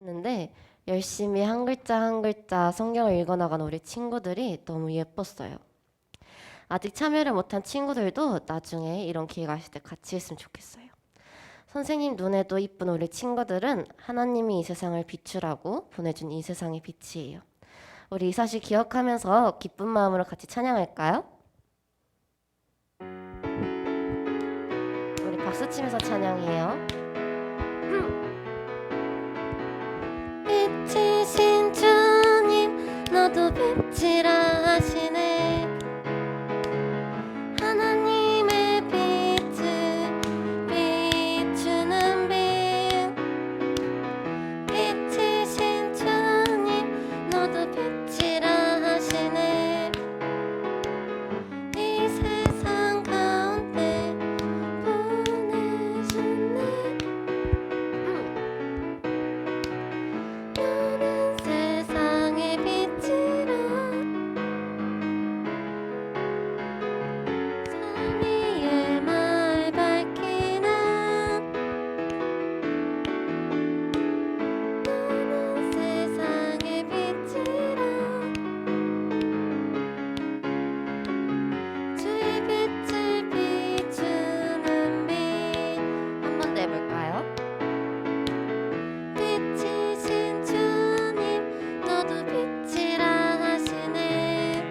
했는데 열심히 한 글자 한 글자 성경을 읽어나가는 우리 친구들이 너무 예뻤어요. 아직 참여를 못한 친구들도 나중에 이런 기회가 있을 때 같이 했으면 좋겠어요. 선생님 눈에도 이쁜 우리 친구들은 하나님이 이 세상을 비추라고 보내준 이 세상의 빛이에요. 우리 이 사실 기억하면서 기쁜 마음으로 같이 찬양할까요? 우리 박수 치면서 찬양해요. 빛이신 주님 너도 빛이라 하시네. 하나님의 빛을 비추는 빛. 빛이신 주님 너도 빛이라 하시네. 이 세상 가운데 보내셨네. 너는 세상의 빛이라. 산 위에 말 밝히는. 너는 세상의 빛이라. 주의 빛을 비추는 빛. 한 번 더 해볼까요? 빛이신 주님 너도 빛이라 하시네.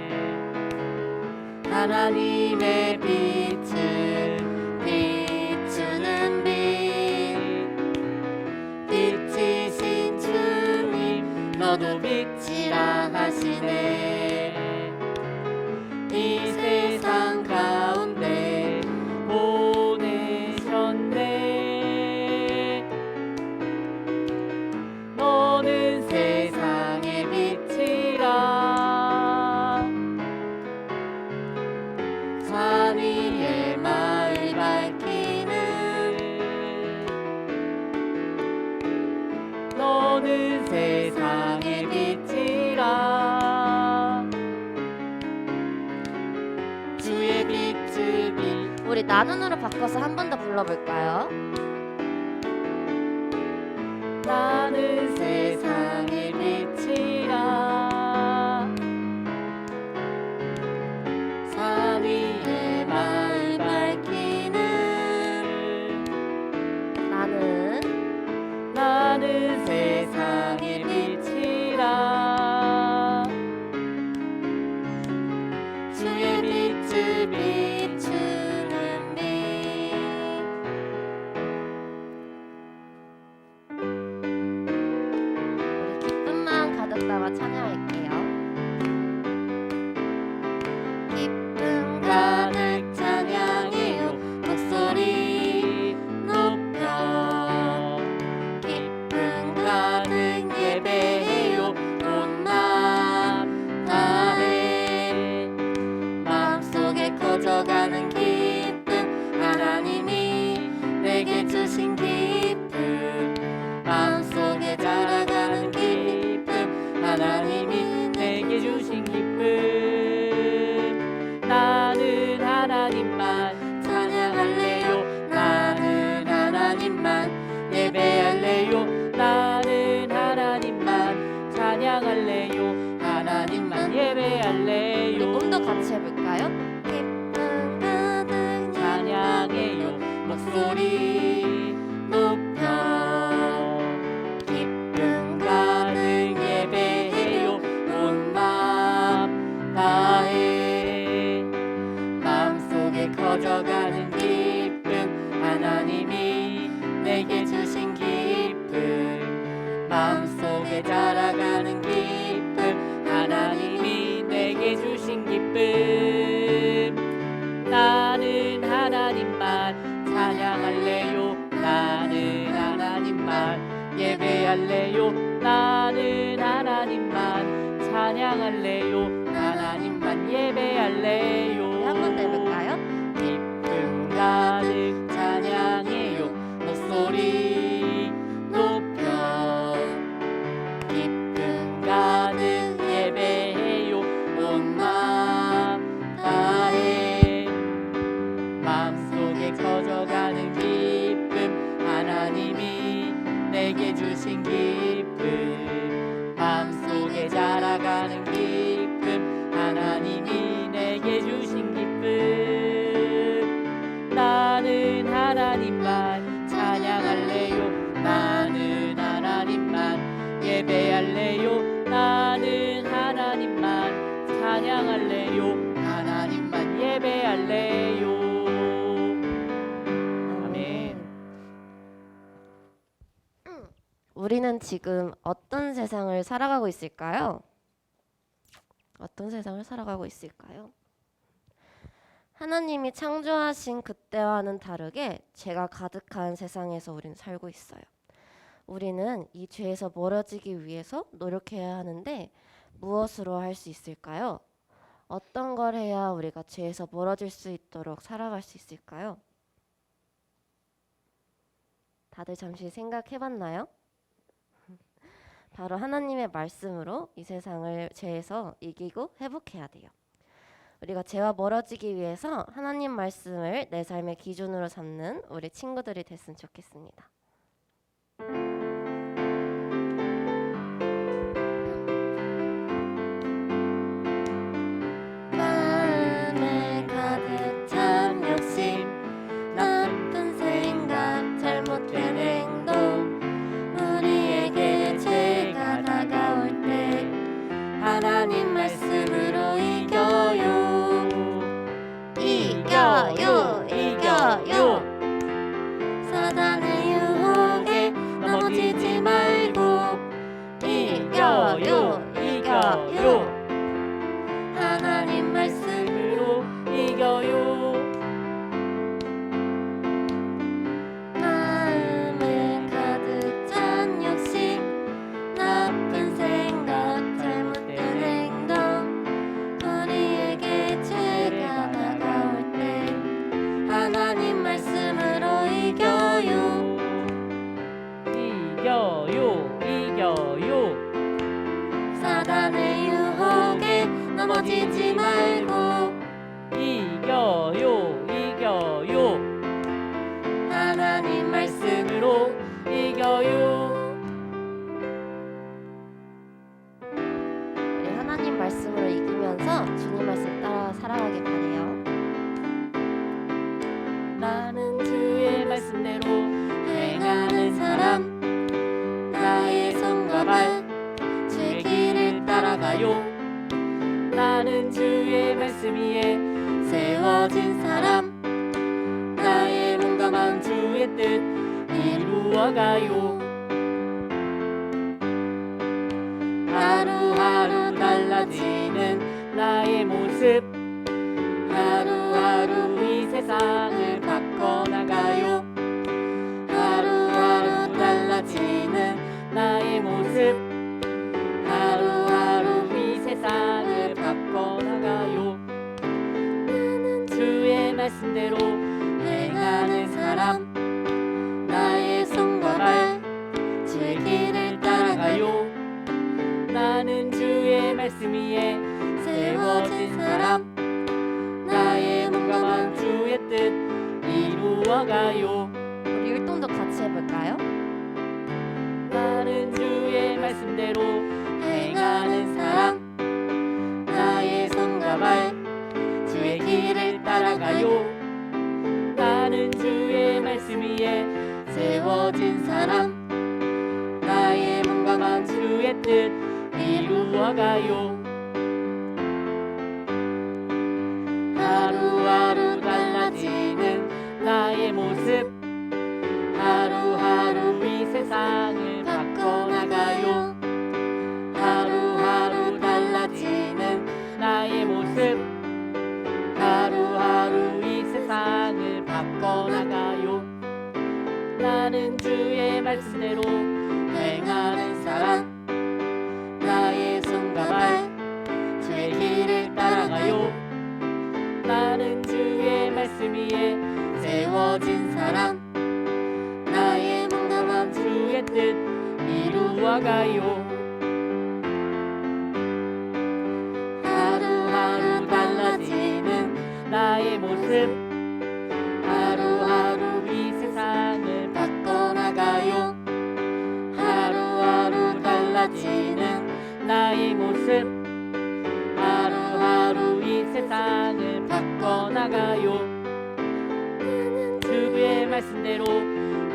하나님의 빛을 비추는 빛. 빛이신 주님 너도 빛이라 하시네. 이 세상 가운데 보내셨네. 너는 세상의 빛이라. 산 위에 마을 밝히는. 너는 세상의 빛이라. 주의 빛을 우리 나눈으로 바꿔서 한 번 더 불러볼까요? 나는 세상의 빛이라. 산 위에 마을 밝히는. 나는 세상의 빛이라. 주의 빛을 비추는 빛. 우리 기쁜 마음 가득 담아 찬양할게요. 기쁨 가득 찬양해요. 목소리 높여. 기쁨 가득 예배해요. 온 마음 다해. 마음속에 커져가는 기쁨. 하나님이 내게 주신 기쁨. 마음속에 자라가는 기쁨. 하나님이 내게 주신 기쁨. 나는 하나님만 찬양할래요. 나는 하나님만 예배할래요. 나는 하나님만 찬양할래요. 하나님만 우리 예배할래요. 몸도 같이 해볼까요? 기쁨 가득 찬양해요. 목소리 높여. 기쁨 가득 예배해요. 온 마음 다해. 마음속에 커져가는 기쁨. 하나님이 내게 주신 기쁨. 마음속에 자라가는 기쁨. 하나님이 내게 주신 기쁨. 나는 하나님만 찬양할래요. 나는 하나님만 예배할래요. 나는 하나님만 찬양할래요. 하나님만 예배할래요. 한 번 더 해볼까요? 기쁨 가득 찬양해요. 목소리 높여. 기쁨 가득 예배해요. 온 마음 다해. 마음속에 커져가는 기쁨. 하나님이 내게 주신 기쁨. 우리는 지금 어떤 세상을 살아가고 있을까요? 어떤 세상을 살아가고 있을까요? 하나님이 창조하신 그때와는 다르게 죄가 가득한 세상에서 우리는 살고 있어요. 우리는 이 죄에서 멀어지기 위해서 노력해야 하는데 무엇으로 할 수 있을까요? 어떤 걸 해야 우리가 죄에서 멀어질 수 있도록 살아갈 수 있을까요? 다들 잠시 생각해 봤나요? 바로 하나님의 말씀으로 이 세상을 죄에서 이기고 회복해야 돼요. 우리가 죄와 멀어지기 위해서 하나님 말씀을 내 삶의 기준으로 삼는 우리 친구들이 됐으면 좋겠습니다. 마음에 가득 찬 욕심, 나쁜 생각, 잘못된 행동, 우리에게 죄가 다가올 때 하나님 말씀으로 이겨요. 이겨요. 사단의 유혹에 넘어지지 말고 이겨요. 하나님 말씀으로 이겨요. 마음에 가득 찬 욕심, 나쁜 생각, 잘못된 행동, 우리에게 죄가 다가올 때 하나님 말씀으로 이겨요. 사단의 유혹에 넘어지지 말고 이겨요. 하나님 말씀으로 이겨요. 우리 하나님 말씀으로 이기면서 주님 말씀 따라 살아가길 바래요. 나는 주의 말씀대로 행하는 사람, 나의 손과 발 주의 길을 따라가요. 나는 주의 말씀 위에 세워진 사람, 나의 몸과 마음 주의 뜻 이루어가요. 하루하루 달라지는 나의 모습, 하루하루 이 세상을 바꿔나가요. 하루하루 달라지는 나의 모습, 하루하루 이 세상을 바꿔나가요. 나는 주의 말씀대로 행하는 사람, 나의 손과 발 주의 길을 따라가요. 나는 주의 말씀 위에 세워진 사람, 나의 몸과 마음 주의 뜻 이루어가요. 우리 율동도 같이 해볼까요? 나는 주의 말씀대로 행하는 사람, 나의 손과 발 주의 길을 따라가요. 나는 주의 말씀 위에 세워진 사람, 나의 몸과 마음 주의 뜻 이루어가요. 하루하루 달라지는 나의 모습, 하루하루 이 세상을 바꿔나가요. 하루하루 달라지는 나의 모습, 하루하루 이 세상을 바꿔나가요. 나는 주의 말씀대로 행하는 사람, 나의 손과 발 주의 길을 따라가요. 나는 주의 말씀 위에 세워진 사람, 나의 몸과 마음 주의 뜻 이루어가요. 하루하루 달라지는 나의 모습, 하루하루 이 세상을 바꿔나가요. 하루하루 달라지는 나의 모습, 하루하루 이 세상을 바꿔나가요. 주의 말씀대로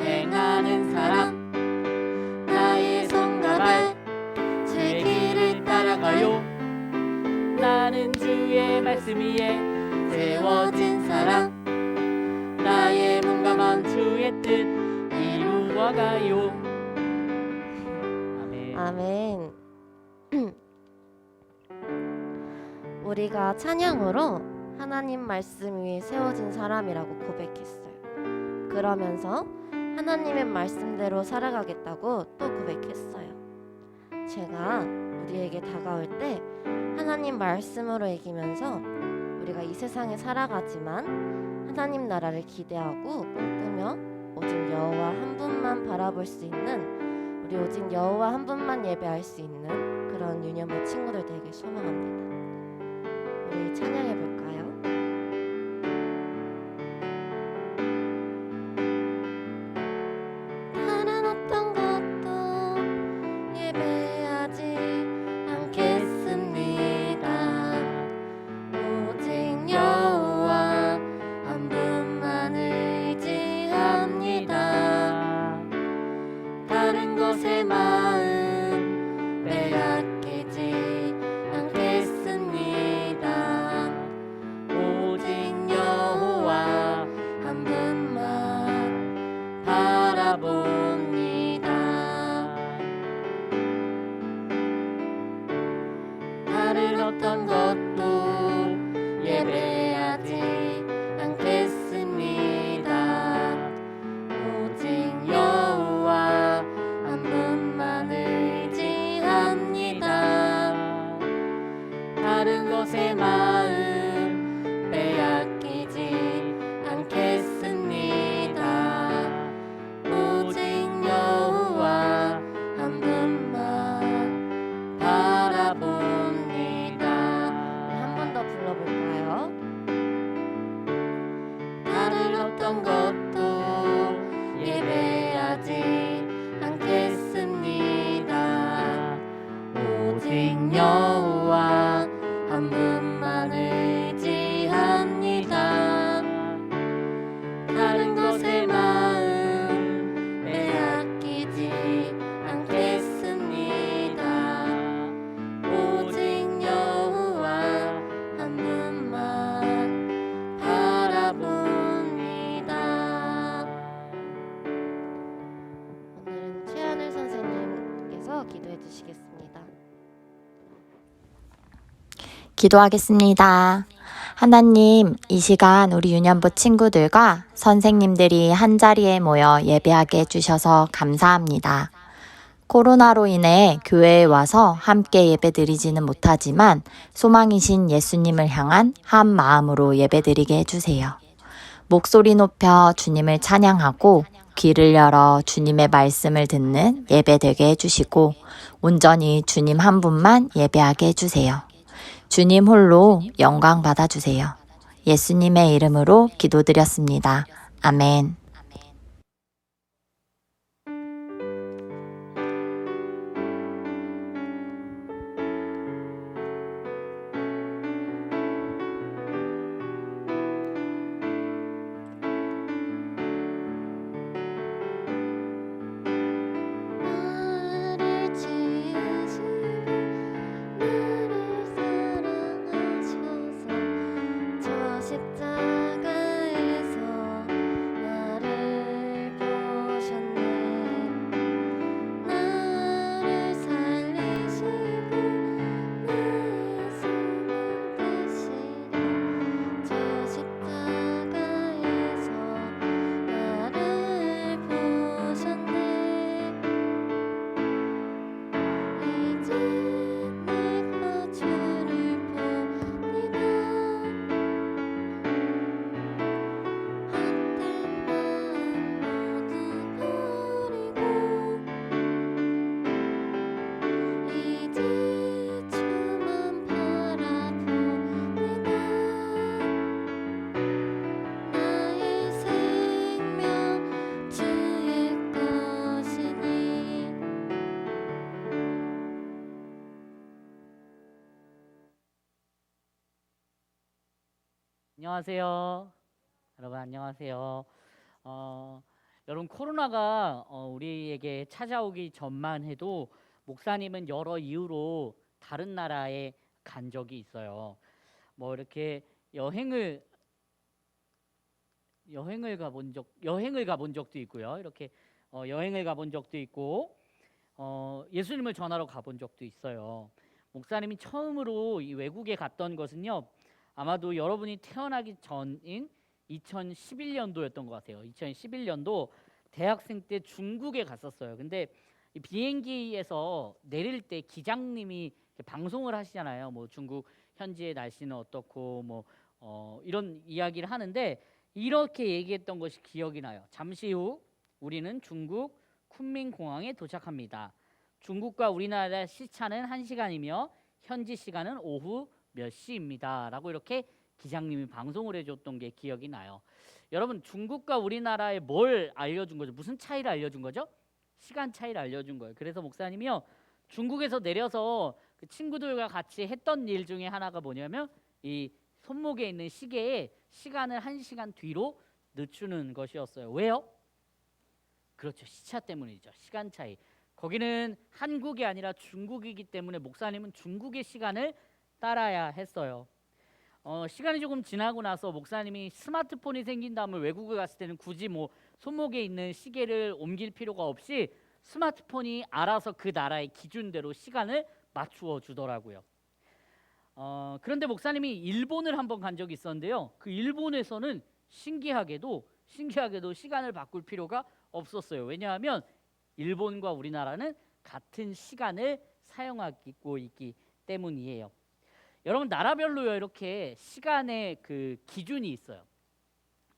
행하는 사람, 나의 손과 발 주의 길을 따라가요. 나는 주의 말씀 위에 세워진 사람, 나의 몸과 마음 주의 뜻 이루어가요. 아멘. 우리가 찬양으로 하나님 말씀 위에 세워진 사람이라고 고백했어요. 그러면서 하나님의 말씀대로 살아가겠다고 또 고백했어요. 제가 우리에게 다가올 때 하나님 말씀으로 이기면서 우리가 이 세상에 살아가지만 하나님 나라를 기대하고 꿈꾸며 오직 여호와 한 분만 바라볼 수 있는, 우리 오직 여호와 한 분만 예배할 수 있는 그런 유년부 친구들 되길 소망합니다. 우리 찬양해 볼까요? 다른 어떤 것도 예배하지 않겠습니다. 오직 여호와 한 분만 의지합니다. 다른 것에 마음 빼앗기지 않겠습니다. 오직 여호와 한 분만 바라봅니다. 다른 어떤 것도 예배하지 않겠습니다. 오직 여호와 한 분만 의지합니다. 다른 것에 마음 빼앗기지 않겠습니다. 오직 여호와 한 분만 바라봅니다. 한 번 더 불러볼까요? 다른 어떤 것도 예배하지 않겠습니다. 오직 여호와 한 분만 의지합니다. 다른 것에 마음 빼앗기지 않겠습니다. 오직 여호와 한 분만 바라봅니다. 오늘은 최하늘 선생님께서 기도해 주시겠습니다. 기도하겠습니다. 하나님, 이 시간 우리 유년부 친구들과 선생님들이 한자리에 모여 예배하게 해주셔서 감사합니다. 코로나로 인해 교회에 와서 함께 예배드리지는 못하지만 소망이신 예수님을 향한 한 마음으로 예배드리게 해주세요. 목소리 높여 주님을 찬양하고 귀를 열어 주님의 말씀을 듣는 예배 되게 해주시고 온전히 주님 한 분만 예배하게 해주세요. 주님 홀로 영광 받아주세요. 예수님의 이름으로 기도드렸습니다. 아멘. 나를 지으시고 나를 사랑하셔서 저 십자가에서 나를 보셨네. 나를 살리시고 나의 소망 되시려 저 십자가에서 나를 보셨네. 이제 내가 주를 봅니다. 헛된 마음 모두 버리고 이제 주만 바라봅니다. 나의 생명 주의 것이니. 안녕하세요. 여러분 안녕하세요. 여러분 코로나가 우리에게 찾아오기 전만 해도 목사님은 여러 이유로 다른 나라에 간 적이 있어요. 뭐 이렇게 여행을 가본 적도 있고요. 이렇게 여행을 가본 적도 있고 예수님을 전하러 가본 적도 있어요. 목사님이 처음으로 이 외국에 갔던 것은요, 아마도 여러분이 태어나기 전인 2011년도였던 것 같아요. 2011년도 대학생 때 중국에 갔었어요. 근데 이 비행기에서 내릴 때 기장님이 방송을 하시잖아요. 뭐 중국 현지의 날씨는 어떻고 뭐 이런 이야기를 하는데 이렇게 얘기했던 것이 기억이 나요. 잠시 후 우리는 중국 쿤밍공항에 도착합니다. 중국과 우리나라 시차는 1시간이며 현지 시간은 오후 몇 시입니다. 라고 이렇게 기장님이 방송을 해줬던 게 기억이 나요. 여러분, 중국과 우리나라에 뭘 알려준 거죠? 무슨 차이를 알려준 거죠? 시간 차이를 알려준 거예요. 그래서 목사님이요, 중국에서 내려서 그 친구들과 같이 했던 일 중에 하나가 뭐냐면 이 손목에 있는 시계에 시간을 1시간 뒤로 늦추는 것이었어요. 왜요? 그렇죠. 시차 때문이죠. 시간 차이. 거기는 한국이 아니라 중국이기 때문에 목사님은 중국의 시간을 따라야 했어요. 시간이 조금 지나고 나서 목사님이 스마트폰이 생긴 다음에 외국에 갔을 때는 굳이 뭐 손목에 있는 시계를 옮길 필요가 없이 스마트폰이 알아서 그 나라의 기준대로 시간을 맞추어 주더라고요. 그런데 목사님이 일본을 한번 간 적이 있었는데요. 그 일본에서는 신기하게도 시간을 바꿀 필요가 없었어요. 왜냐하면 일본과 우리나라는 같은 시간을 사용하고 있기 때문이에요. 여러분, 나라별로요 이렇게 시간의 그 기준이 있어요.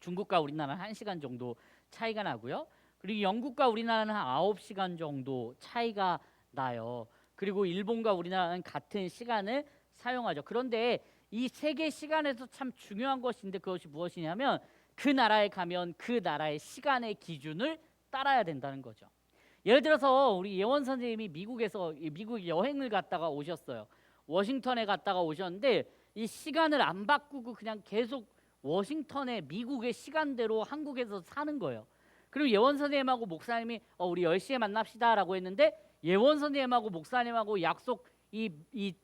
중국과 우리나라는 1시간 정도 차이가 나고요. 그리고 영국과 우리나라는 한 9시간 정도 차이가 나요. 그리고 일본과 우리나라는 같은 시간을 사용하죠. 그런데 이 세계 시간에서 참 중요한 것인데 그것이 무엇이냐면 그 나라에 가면 그 나라의 시간의 기준을 따라야 된다는 거죠. 예를 들어서 우리 예원 선생님이 미국 여행을 갔다가 오셨어요. 워싱턴에 갔다가 오셨는데 이 시간을 안 바꾸고 그냥 계속 워싱턴의 미국의 시간대로 한국에서 사는 거예요. 그리고 예원 선생님하고 목사님이 우리 10시에 만납시다라고 했는데 예원 선생님하고 목사님하고 약속 이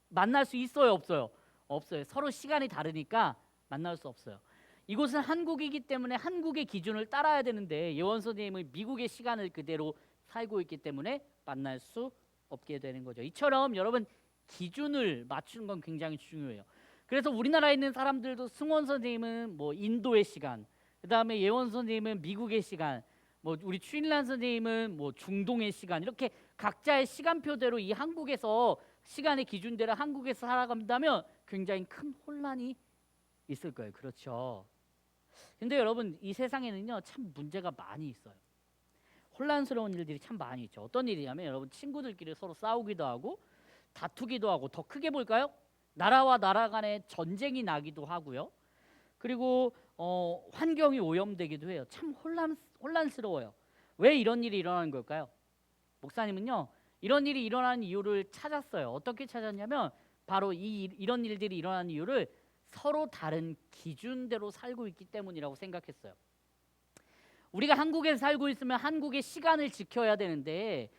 만날 수 있어요, 없어요? 없어요. 서로 시간이 다르니까 만날 수 없어요. 이곳은 한국이기 때문에 한국의 기준을 따라야 되는데 예원 선생님은 미국의 시간을 그대로 살고 있기 때문에 만날 수 없게 되는 거죠. 이처럼 여러분, 기준을 맞추는 건 굉장히 중요해요. 그래서 우리나라에 있는 사람들도 승원 선생님은 뭐 인도의 시간, 그다음에 예원 선생님은 미국의 시간, 뭐 우리 추인란 선생님은 뭐 중동의 시간, 이렇게 각자의 시간표대로 이 한국에서 시간의 기준대로 한국에서 살아간다면 굉장히 큰 혼란이 있을 거예요. 그렇죠. 근데 여러분, 이 세상에는요 참 문제가 많이 있어요. 혼란스러운 일들이 참 많이 있죠. 어떤 일이냐면 여러분, 친구들끼리 서로 싸우기도 하고 다투기도 하고, 더 크게 볼까요? 나라와 나라 간에 전쟁이 나기도 하고요. 그리고 환경이 오염되기도 해요. 참 혼란스러워요. 왜 이런 일이 일어나는 걸까요? 목사님은요 이런 일이 일어나는 이유를 찾았어요. 어떻게 찾았냐면 바로 이런 일들이 일어나는 이유를 서로 다른 기준대로 살고 있기 때문이라고 생각했어요. 우리가 한국에 살고 있으면 한국의 시간을 지켜야 되는데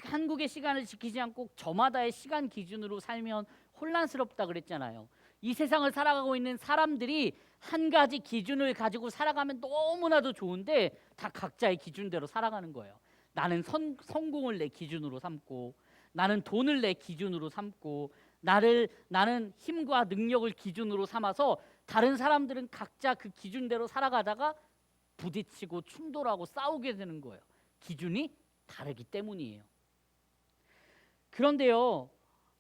한국의 시간을 지키지 않고 저마다의 시간 기준으로 살면 혼란스럽다 그랬잖아요. 이 세상을 살아가고 있는 사람들이 한 가지 기준을 가지고 살아가면 너무나도 좋은데 다 각자의 기준대로 살아가는 거예요. 나는 성공을 내 기준으로 삼고, 나는 돈을 내 기준으로 삼고, 나는 힘과 능력을 기준으로 삼아서 다른 사람들은 각자 그 기준대로 살아가다가 부딪히고 충돌하고 싸우게 되는 거예요. 기준이 다르기 때문이에요. 그런데요,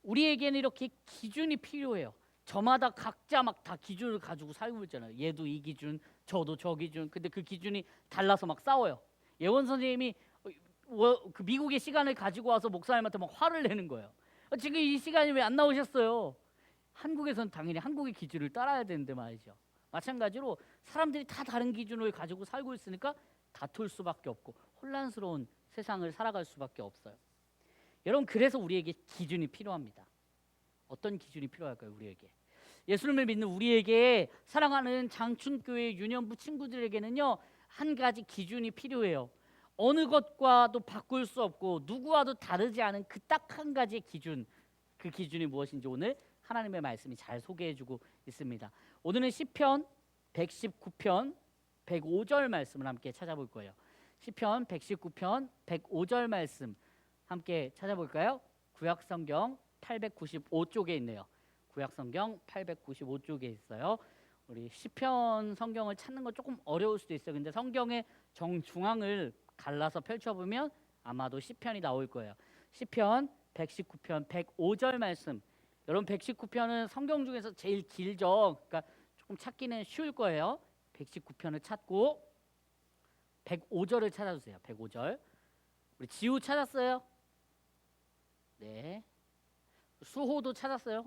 우리에게는 이렇게 기준이 필요해요. 저마다 각자 막 다 기준을 가지고 살고 있잖아요. 얘도 이 기준, 저도 저 기준. 근데 그 기준이 달라서 막 싸워요. 예원 선생님이 그 미국의 시간을 가지고 와서 목사님한테 막 화를 내는 거예요. 지금 이 시간이 왜 안 나오셨어요? 한국에서는 당연히 한국의 기준을 따라야 되는데 말이죠. 마찬가지로 사람들이 다 다른 기준을 가지고 살고 있으니까 다툴 수밖에 없고 혼란스러운 세상을 살아갈 수밖에 없어요. 여러분, 그래서 우리에게 기준이 필요합니다. 어떤 기준이 필요할까요? 우리에게 예수님을 믿는 우리에게, 사랑하는 장춘교회 유년부 친구들에게는요 한 가지 기준이 필요해요. 어느 것과도 바꿀 수 없고 누구와도 다르지 않은 그 딱 한 가지의 기준, 그 기준이 무엇인지 오늘 하나님의 말씀이 잘 소개해주고 있습니다. 오늘은 시편 119편 105절 말씀을 함께 찾아볼 거예요. 시편 119편 105절 말씀 함께 찾아볼까요? 구약성경 895쪽에 있네요. 구약성경 895쪽에 있어요. 우리 시편 성경을 찾는 거 조금 어려울 수도 있어요. 근데 성경의 정중앙을 갈라서 펼쳐보면 아마도 시편이 나올 거예요. 시편 119편 105절 말씀. 여러분 119편은 성경 중에서 제일 길죠. 그러니까 조금 찾기는 쉬울 거예요. 119편을 찾고 105절을 찾아주세요. 105절. 우리 지우 찾았어요? 네. 수호도 찾았어요?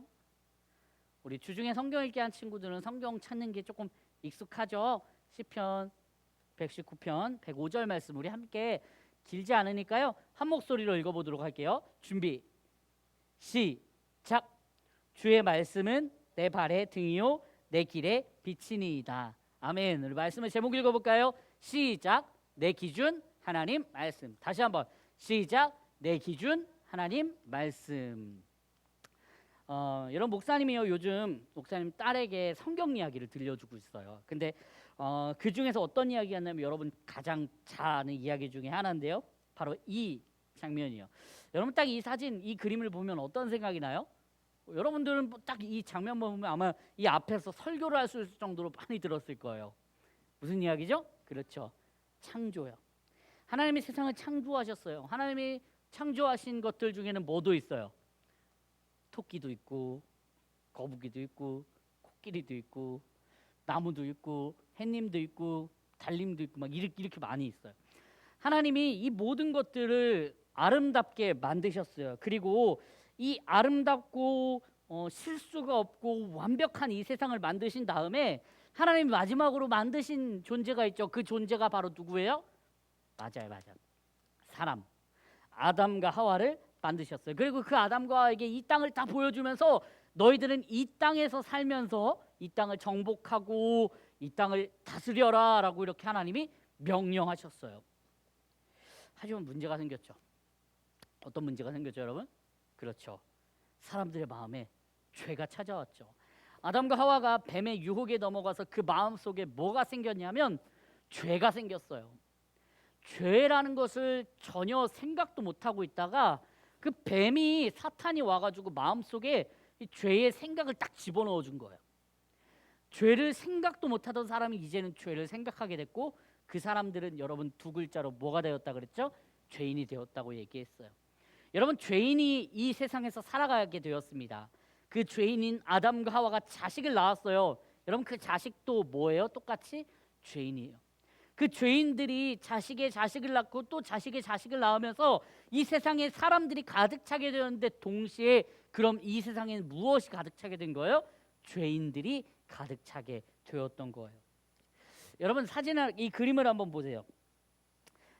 우리 주중에 성경 읽기 한 친구들은 성경 찾는 게 조금 익숙하죠? 시편 119편 105절 말씀 우리 함께 길지 않으니까요. 한 목소리로 읽어보도록 할게요. 준비 시작. 주의 말씀은 내 발의 등이요 내 길의 빛이니이다. 아멘. 우리 말씀을 제목 읽어볼까요? 시작. 내 기준 하나님 말씀. 다시 한번 시작. 내 기준 하나님 말씀. 여러분 목사님이요 요즘 목사님 딸에게 성경 이야기를 들려주고 있어요. 근데 그 중에서 어떤 이야기였냐면 여러분 가장 잘 아는 이야기 중에 하나인데요. 바로 이 장면이요. 여러분 딱 이 사진, 이 그림을 보면 어떤 생각이 나요? 여러분들은 딱 이 장면만 보면 아마 이 앞에서 설교를 할 수 있을 정도로 많이 들었을 거예요. 무슨 이야기죠? 그렇죠. 창조요. 하나님이 세상을 창조하셨어요. 하나님이 창조하신 것들 중에는 뭐도 있어요? 토끼도 있고 거북이도 있고 코끼리도 있고 나무도 있고 햇님도 있고 달님도 있고 막 이렇게 많이 있어요. 하나님이 이 모든 것들을 아름답게 만드셨어요. 그리고 이 아름답고 실수가 없고 완벽한 이 세상을 만드신 다음에 하나님이 마지막으로 만드신 존재가 있죠. 그 존재가 바로 누구예요? 맞아요. 사람. 아담과 하와를 만드셨어요. 그리고 그 아담과 하와에게 이 땅을 다 보여주면서 너희들은 이 땅에서 살면서 이 땅을 정복하고 이 땅을 다스려라 라고 이렇게 하나님이 명령하셨어요. 하지만 문제가 생겼죠. 어떤 문제가 생겼죠 여러분? 그렇죠. 사람들의 마음에 죄가 찾아왔죠. 아담과 하와가 뱀의 유혹에 넘어가서 그 마음속에 뭐가 생겼냐면 죄가 생겼어요. 죄라는 것을 전혀 생각도 못하고 있다가 그 뱀이 사탄이 와가지고 마음속에 이 죄의 생각을 딱 집어넣어 준 거예요. 죄를 생각도 못하던 사람이 이제는 죄를 생각하게 됐고 그 사람들은 여러분 두 글자로 뭐가 되었다 그랬죠? 죄인이 되었다고 얘기했어요. 여러분 죄인이 이 세상에서 살아가게 되었습니다. 그 죄인인 아담과 하와가 자식을 낳았어요. 여러분 그 자식도 뭐예요? 똑같이 죄인이에요. 그 죄인들이 자식의 자식을 낳고 또 자식의 자식을 낳으면서 이 세상에 사람들이 가득 차게 되었는데 동시에 그럼 이 세상에는 무엇이 가득 차게 된 거예요? 죄인들이 가득 차게 되었던 거예요. 여러분 사진을 이 그림을 한번 보세요.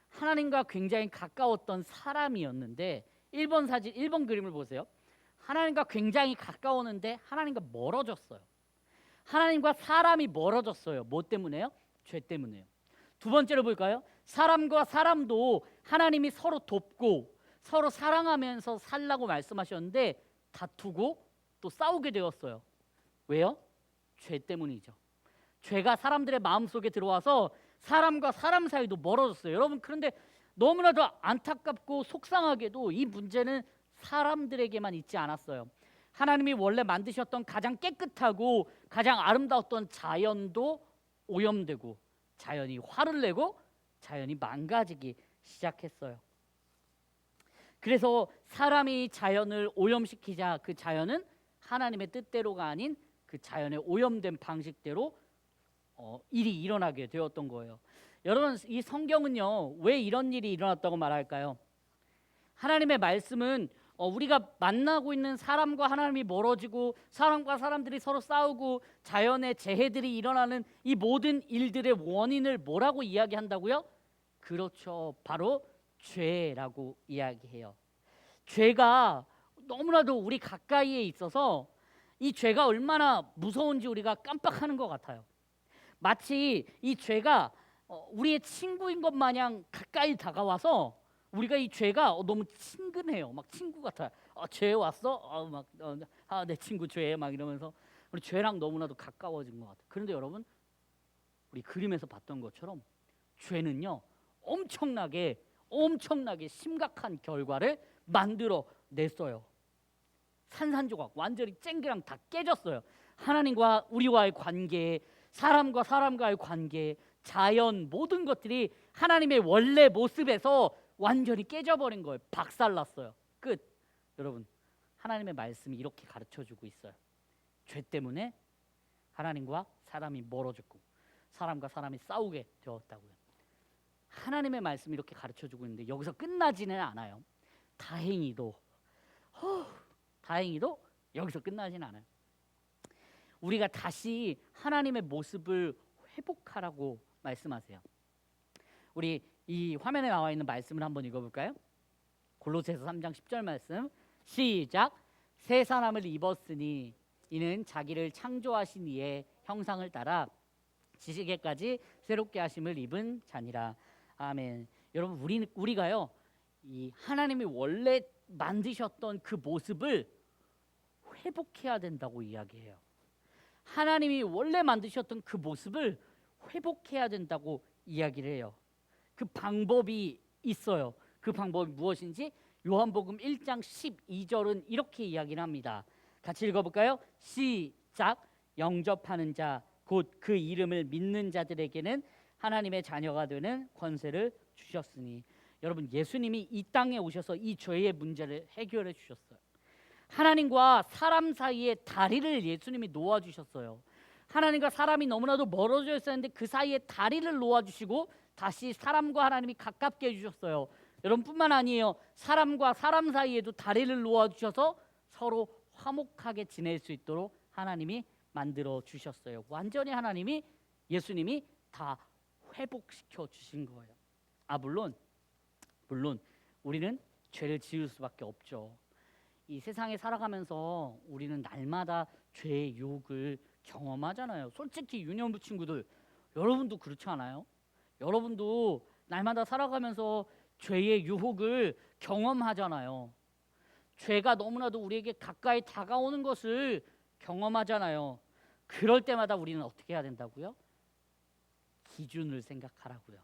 하나님과 굉장히 가까웠던 사람이었는데 1번 사진 1번 그림을 보세요. 하나님과 굉장히 가까웠는데 하나님과 멀어졌어요. 하나님과 사람이 멀어졌어요. 뭐 때문에요? 죄 때문에요. 두 번째로 볼까요? 사람과 사람도 하나님이 서로 돕고 서로 사랑하면서 살라고 말씀하셨는데 다투고 또 싸우게 되었어요. 왜요? 죄 때문이죠. 죄가 사람들의 마음속에 들어와서 사람과 사람 사이도 멀어졌어요. 여러분 그런데 너무나도 안타깝고 속상하게도 이 문제는 사람들에게만 있지 않았어요. 하나님이 원래 만드셨던 가장 깨끗하고 가장 아름다웠던 자연도 오염되고 자연이 화를 내고 자연이 망가지기 시작했어요. 그래서 사람이 자연을 오염시키자 그 자연은 하나님의 뜻대로가 아닌 그 자연의 오염된 방식대로 일이 일어나게 되었던 거예요. 여러분 이 성경은요 왜 이런 일이 일어났다고 말할까요? 하나님의 말씀은 우리가 만나고 있는 사람과 하나님이 멀어지고 사람과 사람들이 서로 싸우고 자연의 재해들이 일어나는 이 모든 일들의 원인을 뭐라고 이야기한다고요? 그렇죠. 바로 죄라고 이야기해요. 죄가 너무나도 우리 가까이에 있어서 이 죄가 얼마나 무서운지 우리가 깜빡하는 것 같아요. 마치 이 죄가 우리의 친구인 것 마냥 가까이 다가와서 우리가 이 죄가 너무 친근해요. 막 친구 같아요. 죄 왔어? 내 친구 죄 막 이러면서 우리 죄랑 너무나도 가까워진 것 같아요. 그런데 여러분 우리 그림에서 봤던 것처럼 죄는요 엄청나게 심각한 결과를 만들어 냈어요. 산산조각 완전히 쨍그랑 다 깨졌어요. 하나님과 우리와의 관계, 사람과 사람과의 관계, 자연 모든 것들이 하나님의 원래 모습에서 완전히 깨져버린 거예요. 박살났어요. 끝. 여러분, 하나님의 말씀이 이렇게 가르쳐주고 있어요. 죄 때문에 하나님과 사람이 멀어졌고 사람과 사람이 싸우게 되었다고요. 하나님의 말씀이 이렇게 가르쳐주고 있는데 여기서 끝나지는 않아요. 다행히도 여기서 끝나지는 않아요. 우리가 다시 하나님의 모습을 회복하라고 말씀하세요. 우리 이 화면에 나와 있는 말씀을 한번 읽어볼까요? 골로새서 3장 10절 말씀 시작. 새 사람을 입었으니 이는 자기를 창조하신 이의 형상을 따라 지식에까지 새롭게 하심을 입은 자니라. 아멘. 여러분 우리가요 이 하나님이 원래 만드셨던 그 모습을 회복해야 된다고 이야기해요. 하나님이 원래 만드셨던 그 모습을 회복해야 된다고 이야기를 해요. 그 방법이 있어요. 그 방법이 무엇인지 요한복음 1장 12절은 이렇게 이야기를 합니다. 같이 읽어볼까요? 시작. 영접하는 자 곧 그 이름을 믿는 자들에게는 하나님의 자녀가 되는 권세를 주셨으니. 여러분 예수님이 이 땅에 오셔서 이 죄의 문제를 해결해 주셨어요. 하나님과 사람 사이에 다리를 예수님이 놓아주셨어요. 하나님과 사람이 너무나도 멀어져 있었는데 그 사이에 다리를 놓아주시고 다시 사람과 하나님이 가깝게 해주셨어요. 여러분뿐만 아니에요. 사람과 사람 사이에도 다리를 놓아주셔서 서로 화목하게 지낼 수 있도록 하나님이 만들어 주셨어요. 완전히 하나님이 예수님이 다 회복시켜 주신 거예요. 물론 우리는 죄를 지을 수밖에 없죠. 이 세상에 살아가면서 우리는 날마다 죄의 유혹을 경험하잖아요. 솔직히 유년부 친구들, 여러분도 그렇지 않아요? 여러분도 날마다 살아가면서 죄의 유혹을 경험하잖아요. 죄가 너무나도 우리에게 가까이 다가오는 것을 경험하잖아요. 그럴 때마다 우리는 어떻게 해야 된다고요? 기준을 생각하라고요.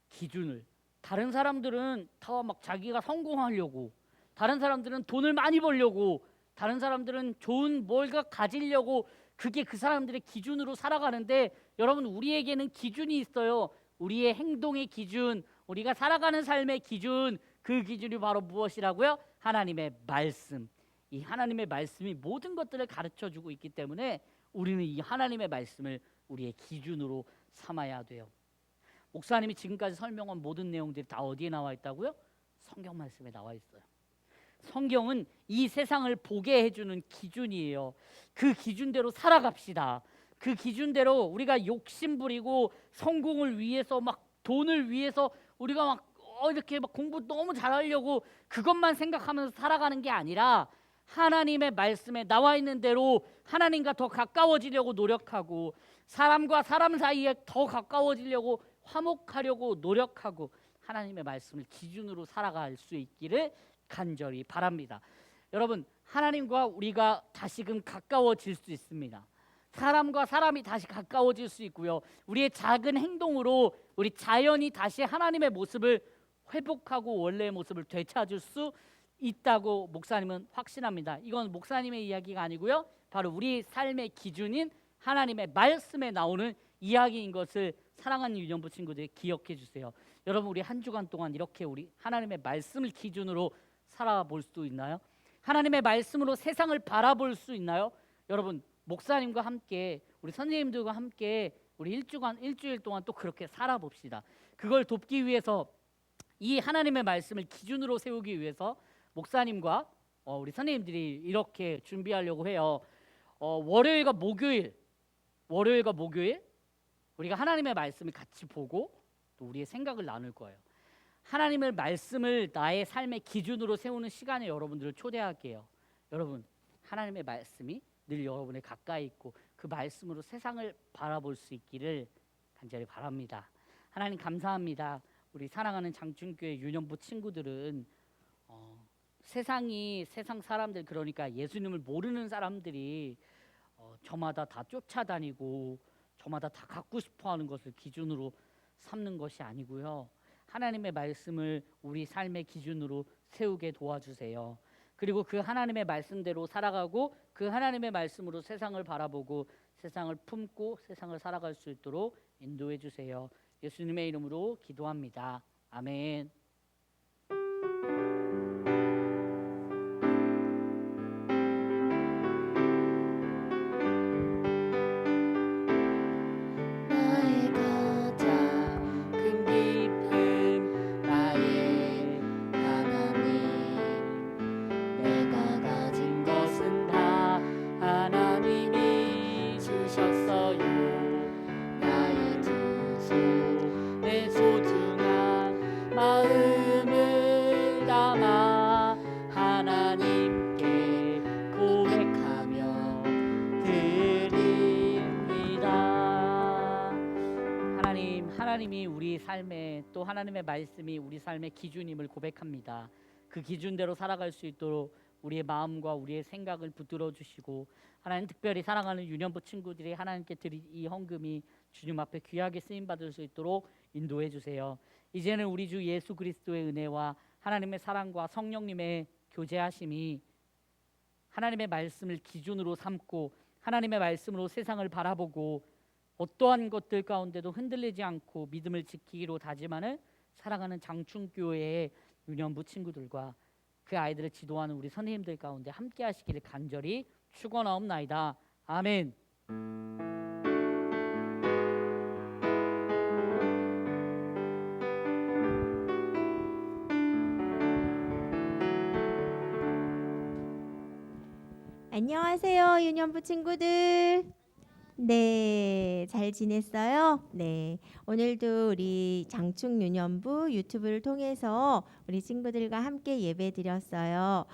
기준을. 다른 사람들은 다 막 자기가 성공하려고, 다른 사람들은 돈을 많이 벌려고, 다른 사람들은 좋은 뭘가 가지려고 그게 그 사람들의 기준으로 살아가는데 여러분 우리에게는 기준이 있어요. 우리의 행동의 기준, 우리가 살아가는 삶의 기준, 그 기준이 바로 무엇이라고요? 하나님의 말씀. 이 하나님의 말씀이 모든 것들을 가르쳐주고 있기 때문에 우리는 이 하나님의 말씀을 우리의 기준으로 삼아야 돼요. 목사님이 지금까지 설명한 모든 내용들이 다 어디에 나와 있다고요? 성경 말씀에 나와 있어요. 성경은 이 세상을 보게 해주는 기준이에요. 그 기준대로 살아갑시다. 그 기준대로 우리가 욕심 부리고 성공을 위해서 막 돈을 위해서 우리가 막 이렇게 막 공부 너무 잘하려고 그것만 생각하면서 살아가는 게 아니라 하나님의 말씀에 나와 있는 대로 하나님과 더 가까워지려고 노력하고 사람과 사람 사이에 더 가까워지려고 화목하려고 노력하고 하나님의 말씀을 기준으로 살아갈 수 있기를 간절히 바랍니다. 여러분 하나님과 우리가 다시금 가까워질 수 있습니다. 사람과 사람이 다시 가까워질 수 있고요. 우리의 작은 행동으로 우리 자연이 다시 하나님의 모습을 회복하고 원래의 모습을 되찾을 수 있다고 목사님은 확신합니다. 이건 목사님의 이야기가 아니고요. 바로 우리 삶의 기준인 하나님의 말씀에 나오는 이야기인 것을 사랑하는 유년부 친구들 기억해 주세요. 여러분 우리 한 주간 동안 이렇게 우리 하나님의 말씀을 기준으로 살아볼 수 있나요? 하나님의 말씀으로 세상을 바라볼 수 있나요? 여러분 목사님과 함께 우리 선생님들과 함께 우리 일주일 동안 또 그렇게 살아봅시다. 그걸 돕기 위해서 이 하나님의 말씀을 기준으로 세우기 위해서 목사님과 우리 선생님들이 이렇게 준비하려고 해요. 월요일과 목요일 우리가 하나님의 말씀을 같이 보고 또 우리의 생각을 나눌 거예요. 하나님의 말씀을 나의 삶의 기준으로 세우는 시간에 여러분들을 초대할게요. 여러분 하나님의 말씀이 늘 여러분의 가까이 있고 그 말씀으로 세상을 바라볼 수 있기를 간절히 바랍니다. 하나님 감사합니다. 우리 사랑하는 장춘교회 유년부 친구들은 세상 사람들 그러니까 예수님을 모르는 사람들이 저마다 다 쫓아다니고 저마다 다 갖고 싶어하는 것을 기준으로 삼는 것이 아니고요. 하나님의 말씀을 우리 삶의 기준으로 세우게 도와주세요. 그리고 그 하나님의 말씀대로 살아가고 그 하나님의 말씀으로 세상을 바라보고 세상을 품고 세상을 살아갈 수 있도록 인도해 주세요. 예수님의 이름으로 기도합니다. 아멘. 나의 가장 큰 기쁨 나의 하나님, 내가 가진 것은 다 하나님이 주셨어요. 나의 두 손, 내 소중한 마음을 담아 하나님께 고백하며 드립니다. 하나님이 우리 삶에 또 하나님의 말씀이 우리 삶의 기준임을 고백합니다. 그 기준대로 살아갈 수 있도록 우리의 마음과 우리의 생각을 붙들어 주시고 하나님 특별히 사랑하는 유년부 친구들이 하나님께 드릴 이 헌금이 주님 앞에 귀하게 쓰임 받을 수 있도록 인도해 주세요. 이제는 우리 주 예수 그리스도의 은혜와 하나님의 사랑과 성령님의 교제하심이 하나님의 말씀을 기준으로 삼고 하나님의 말씀으로 세상을 바라보고 어떠한 것들 가운데도 흔들리지 않고 믿음을 지키기로 다짐하는 사랑하는 장충교회의 유년부 친구들과 그 아이들을 지도하는 우리 선생님들 가운데 함께 하시기를 간절히 축원하옵나이다. 아멘. 안녕하세요, 유년부 친구들. 네, 잘 지냈어요? 네, 오늘도 우리 장충 유년부 유튜브를 통해서 우리 친구들과 함께 예배 드렸어요.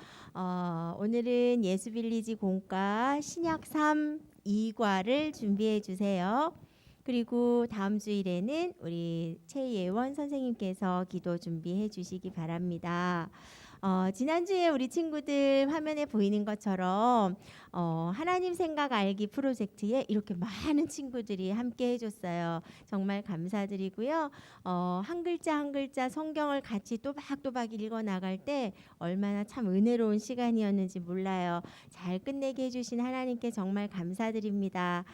오늘은 예수빌리지 공과 신약 3 2과를 준비해 주세요. 그리고 다음 주일에는 우리 최예원 선생님께서 기도 준비해 주시기 바랍니다. 지난주에 우리 친구들 화면에 보이는 것처럼 하나님 생각 알기 프로젝트에 이렇게 많은 친구들이 함께 해줬어요. 정말 감사드리고요. 한 글자 한 글자 성경을 같이 또박또박 읽어 나갈 때 얼마나 참 은혜로운 시간이었는지 몰라요. 잘 끝내게 해주신 하나님께 정말 감사드립니다.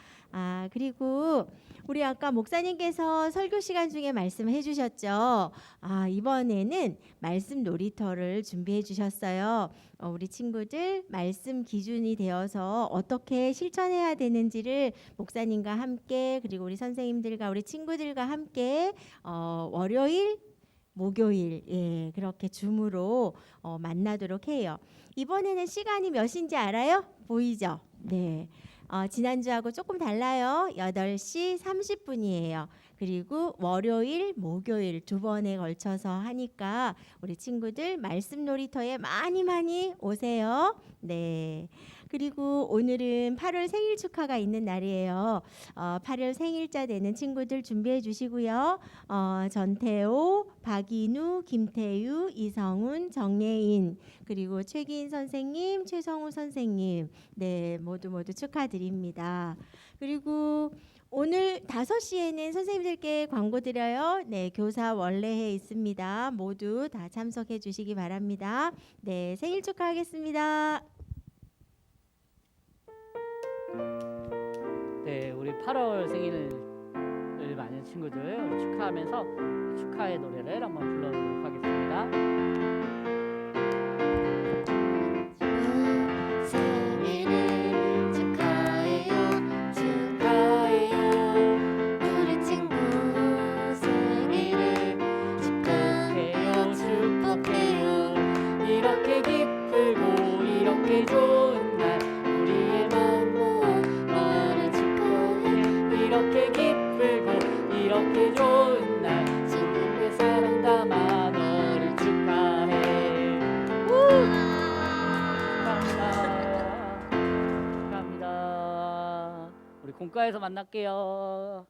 그리고 우리 아까 목사님께서 설교 시간 중에 말씀해 주셨죠. 이번에는 말씀 놀이터를 준비해 주셨어요. 우리 친구들 말씀 기준이 되어서 어떻게 실천해야 되는지를 목사님과 함께 그리고 우리 선생님들과 우리 친구들과 함께 월요일 목요일 그렇게 줌으로 만나도록 해요. 이번에는 시간이 몇인지 알아요? 보이죠? 네. 지난주하고 조금 달라요. 8시 30분이에요. 그리고 월요일, 목요일 두 번에 걸쳐서 하니까 우리 친구들 말씀 놀이터에 많이 오세요. 네. 그리고 오늘은 8월 생일 축하가 있는 날이에요. 8월 생일자 되는 친구들 준비해 주시고요. 전태호, 박인우, 김태유, 이성훈, 정예인 그리고 최기인 선생님, 최성우 선생님 네 모두 축하드립니다. 그리고 오늘 5시에는 선생님들께 광고 드려요. 네, 교사 원래회 있습니다. 모두 다 참석해 주시기 바랍니다. 네, 생일 축하하겠습니다. 네, 우리 8월 생일을 맞는 친구들 축하하면서 축하의 노래를 한번 불러보도록 하겠습니다. 생일을 축하해요, 우리 친구 생일을 축하해요, 축복해요. 이렇게 기쁘고 이렇게 좋은 날 우리의 마음 모아 너를 축하해. 이렇게 기쁘고 이렇게 좋은 날 주님의 사랑 담아 너를 축하해. 축하합니다. 우리 공과에서 만날게요.